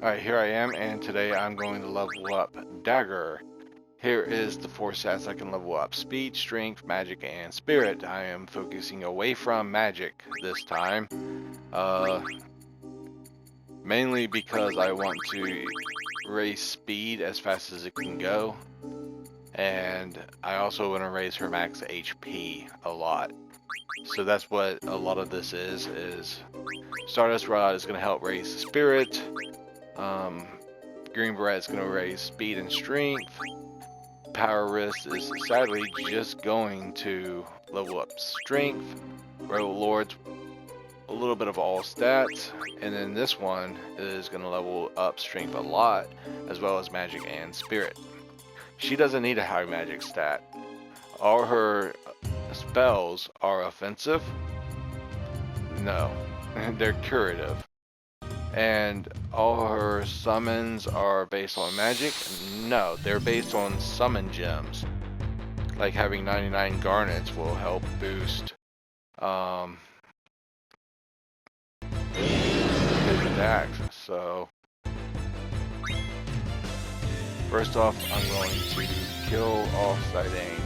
Alright, here I am, and today I'm going to level up Dagger. Here is the 4 stats I can level up: Speed, Strength, Magic, and Spirit. I am focusing away from Magic this time. Mainly because I want to raise Speed as fast as it can go. And I also want to raise her max HP a lot. So that's what a lot of this is Stardust Rod is going to help raise the Spirit. Green Beret is going to raise speed and strength. Power Wrist is sadly just going to level up strength. Royal Lord's a little bit of all stats. And then this one is going to level up strength a lot, as well as magic and spirit. She doesn't need a high magic stat. All her spells are offensive. No, they're curative. And all her summons are based on magic? No, they're based on summon gems. Like having 99 garnets will help boost his attacks. So first off, I'm going to kill off Zidane.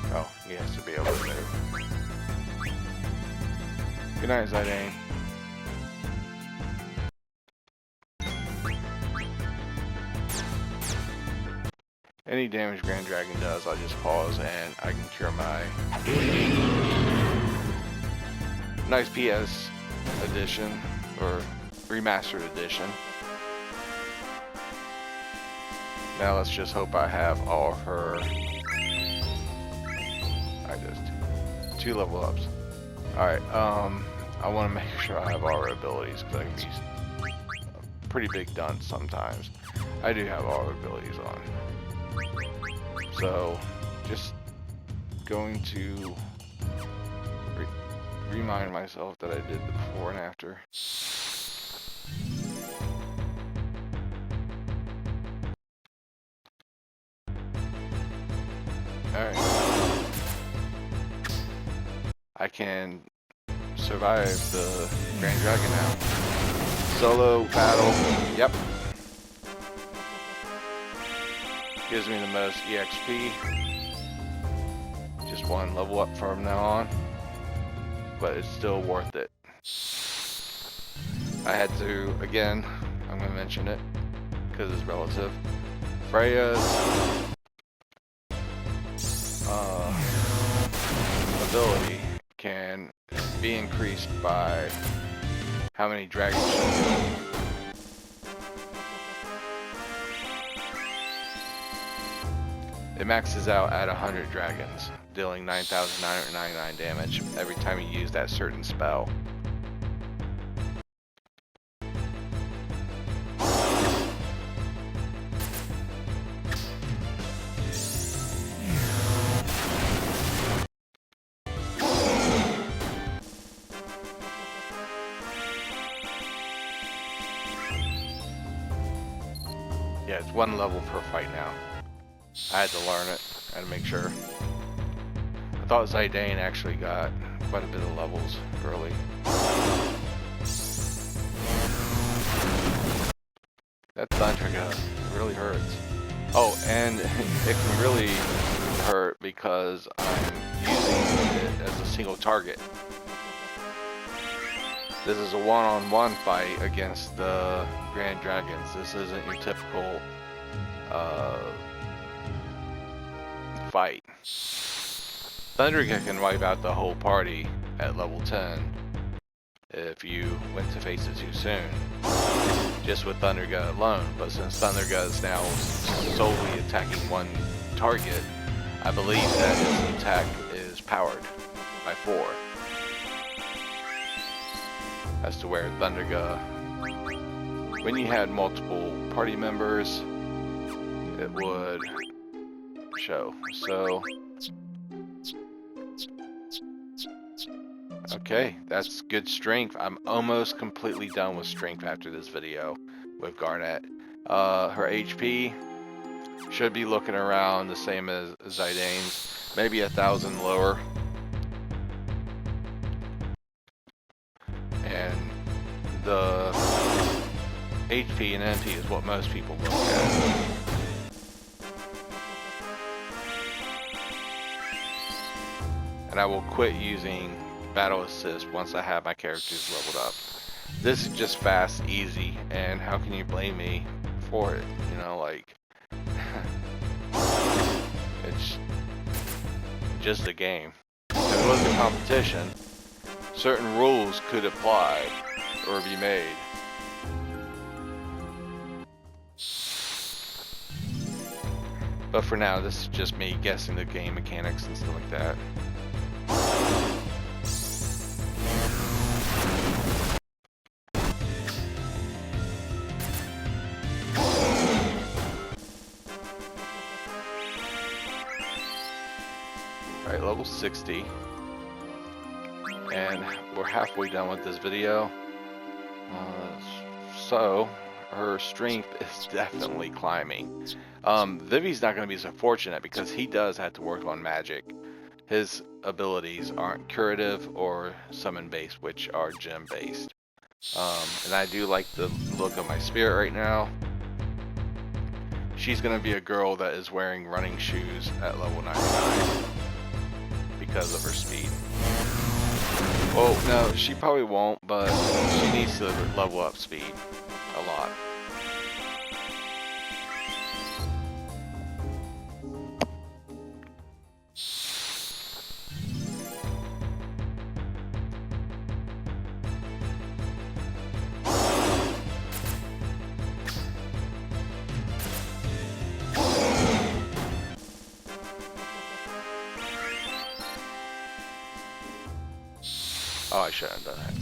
Oh, he has to be able to move. Good night, Zidane. Any damage Grand Dragon does, I'll just pause and I can cure my... Nice PS edition, or remastered edition. Now let's just hope I have all her... I just... 2 level ups. Alright, I want to make sure I have all her abilities, because I can be a pretty big dunce sometimes. I do have all her abilities on. So, just going to remind myself that I did the before and after. Alright. I can survive the Grand Dragon now. Solo battle, yep. Gives me the most EXP. Just 1 level up from now on. But it's still worth it. I had to, again, I'm going to mention it because it's relative. Freya's ability can be increased by how many dragons she can. It maxes out at 100 dragons, dealing 9,999 damage every time you use that certain spell. Yeah, it's 1 level per fight now. I had to learn it. I had to make sure. I thought Zidane actually got quite a bit of levels early. That thunder gun really hurts. Oh, and it can really hurt because I'm using it as a single target. This is a one-on-one fight against the Grand Dragons. This isn't your typical fight. Thunderga can wipe out the whole party at level 10 if you went to face it too soon, just with Thunderga alone. But since Thunderga is now solely attacking 1 target, I believe that his attack is powered by 4. As to where Thunderga, when you had multiple party members, it would show. So, okay, that's good strength. I'm almost completely done with strength after this video with Garnet. Her HP should be looking around the same as Zidane's. maybe 1,000 lower. And the HP and NP is what most people look at. And I will quit using battle assist once I have my characters leveled up. This is just fast, easy, and how can you blame me for it? You know, like, it's just a game. If it was a competition, certain rules could apply or be made. But for now, this is just me guessing the game mechanics and stuff like that. Alright, level 60. And we're halfway done with this video. So, her strength is definitely climbing. Vivi's not going to be so fortunate because he does have to work on magic. His abilities aren't curative or summon based, which are gem based. And I do like the look of my spirit right now. She's going to be a girl that is wearing running shoes at level 99 because of her speed. Well, no, she probably won't, but she needs to level up speed a lot. Oh, I shouldn't have done that.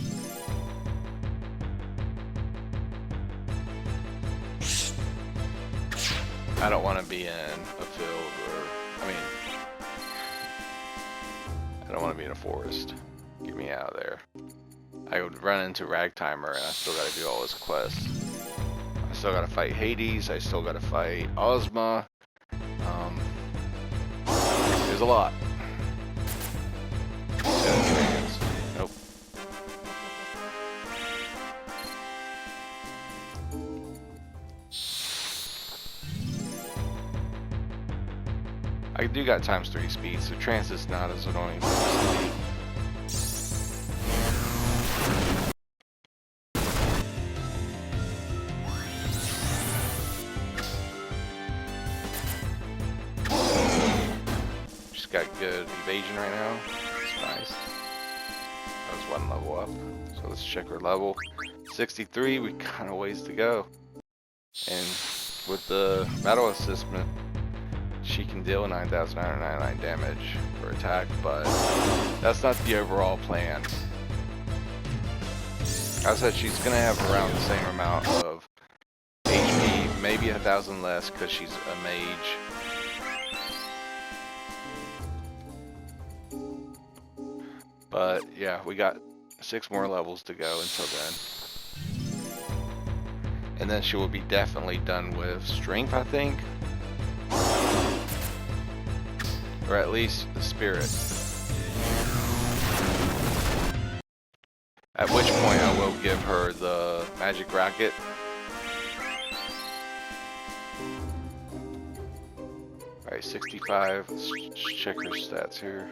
I don't want to be in a field or, I don't want to be in a forest. Get me out of there. I would run into Ragtimer and I still got to do all his quests. I still got to fight Hades. I still got to fight Ozma. There's a lot. Nope. I do got ×3 speed, so trance is not as annoying as it used to be. She's got good evasion right now. It's nice. That was one level up. So let's check her level. 63, we got a ways to go. And with the battle assessment, she can deal 9,999 damage per attack, but that's not the overall plan. I said she's gonna have around the same amount of HP, maybe 1,000 less because she's a mage. But yeah, we got 6 more levels to go until then. And then she will be definitely done with strength, I think. Or at least the spirit. At which point I will give her the magic racket. Alright, 65. Let's check her stats here.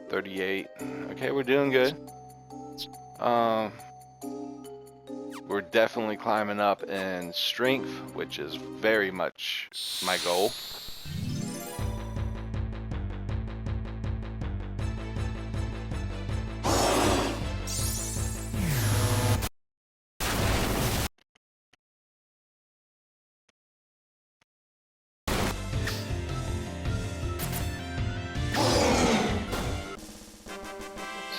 38. Okay, we're doing good. We're definitely climbing up in strength, which is very much my goal.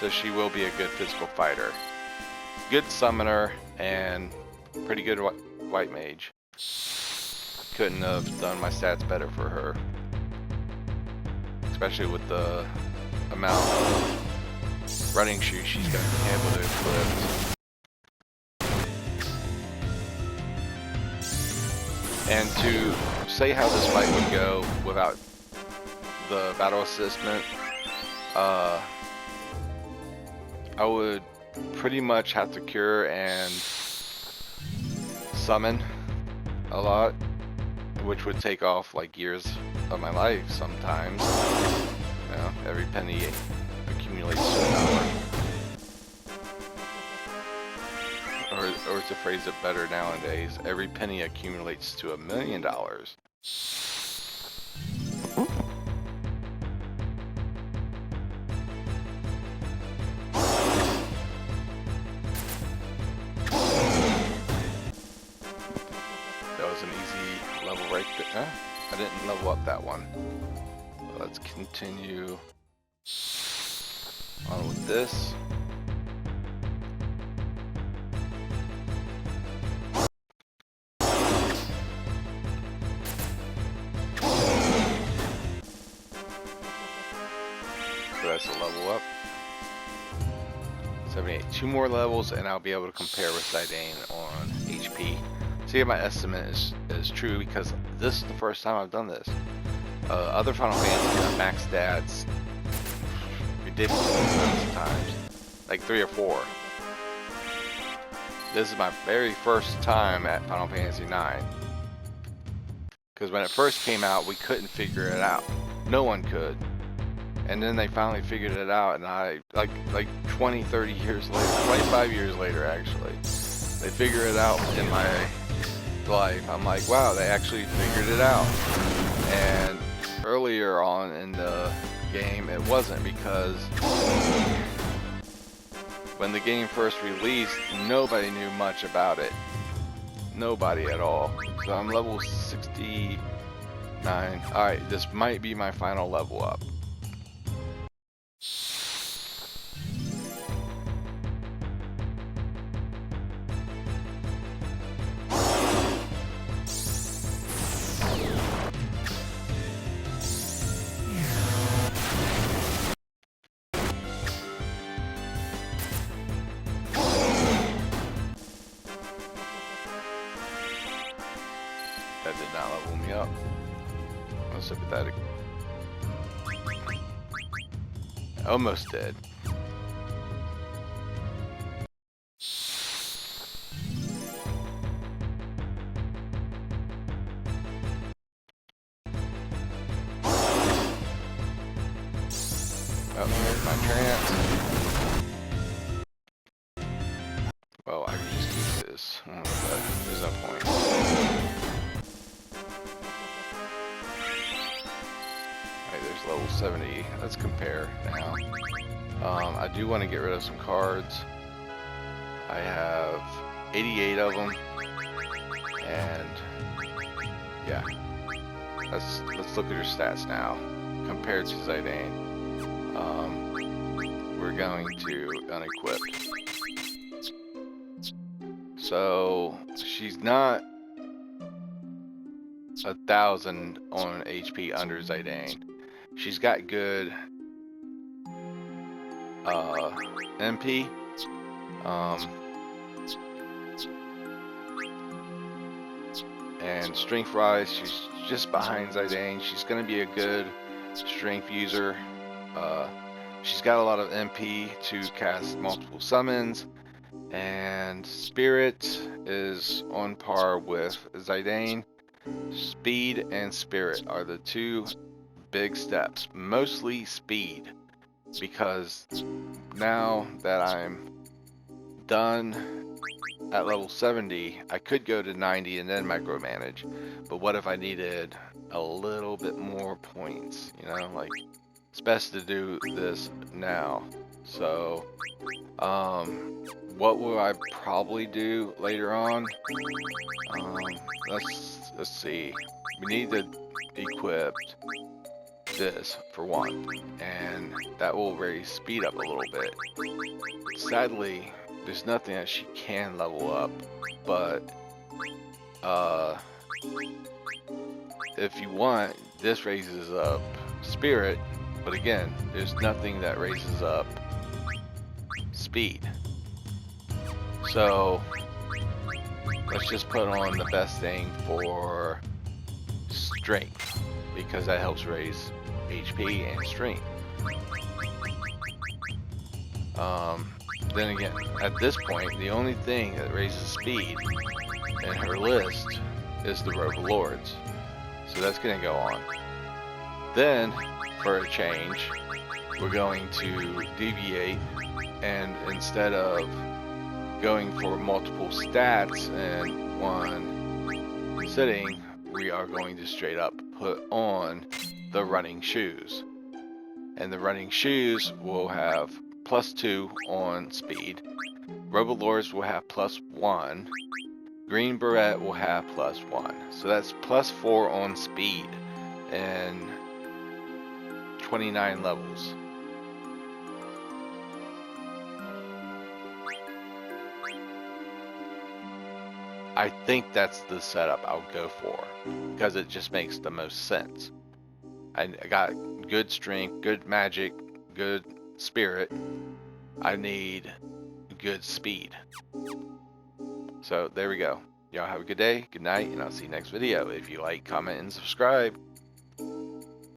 So she will be a good physical fighter. Good summoner and pretty good white mage. Couldn't have done my stats better for her. Especially with the amount of running shoes she's going to be able to equip. And to say how this fight would go without the battle assessment, I would pretty much have to cure and summon a lot, which would take off like years of my life sometimes. You know, every penny accumulates to $1. Or to phrase it better nowadays, every penny accumulates to $1 million. That was an easy level right there. Huh? I didn't level up that one. Let's continue on with this. So that's a level up. 78. 2 more levels and I'll be able to compare with Zidane on HP. See if my estimate is true, because this is the first time I've done this. Other Final Fantasy got max stats ridiculous amounts of times, like 3 or 4. This is my very first time at Final Fantasy IX. Because when it first came out, we couldn't figure it out. No one could. And then they finally figured it out, and I, like 20, 30 years later, 25 years later actually, they figured it out in my life. I'm like, wow, they actually figured it out. And earlier on in the game, it wasn't, because when the game first released, nobody knew much about it. Nobody at all. So I'm level 69. Alright, this might be my final level up. That did not level me up. Let's look at that again. Almost did. Oh, there's my trance. Well, I can just use this, but there's no point. There's level 70. Let's compare now. I do want to get rid of some cards. I have 88 of them, and yeah. Let's look at your stats now compared to Zidane. We're going to unequip. So she's not 1,000 on HP under Zidane. She's got good MP. And strength rise, she's just behind Zidane. She's going to be a good strength user. She's got a lot of MP to cast multiple summons. And spirit is on par with Zidane. Speed and spirit are the two big steps, mostly speed, because now that I'm done at level 70, I could go to 90 and then micromanage, but what if I needed a little bit more points, you know, like, it's best to do this now. So what will I probably do later on? Let's see, we need to equip this for one, and that will raise speed up a little bit. Sadly, there's nothing that she can level up, but if you want, this raises up spirit, but again, there's nothing that raises up speed. So let's just put on the best thing for strength, because that helps raise HP and strength. Then again, at this point, the only thing that raises speed in her list is the Robe of Lords. So that's going to go on. Then, for a change, we're going to deviate, and instead of going for multiple stats in one sitting, we are going to straight up put on the running shoes. And the running shoes will have +2 on speed. Robe of Lords will have +1. Green Beret will have +1. So that's +4 on speed and 29 levels. I think that's the setup I'll go for, because it just makes the most sense. I got good strength, good magic, good spirit. I need good speed. So there we go. Y'all have a good day, good night, and I'll see you next video. If you like, comment, and subscribe.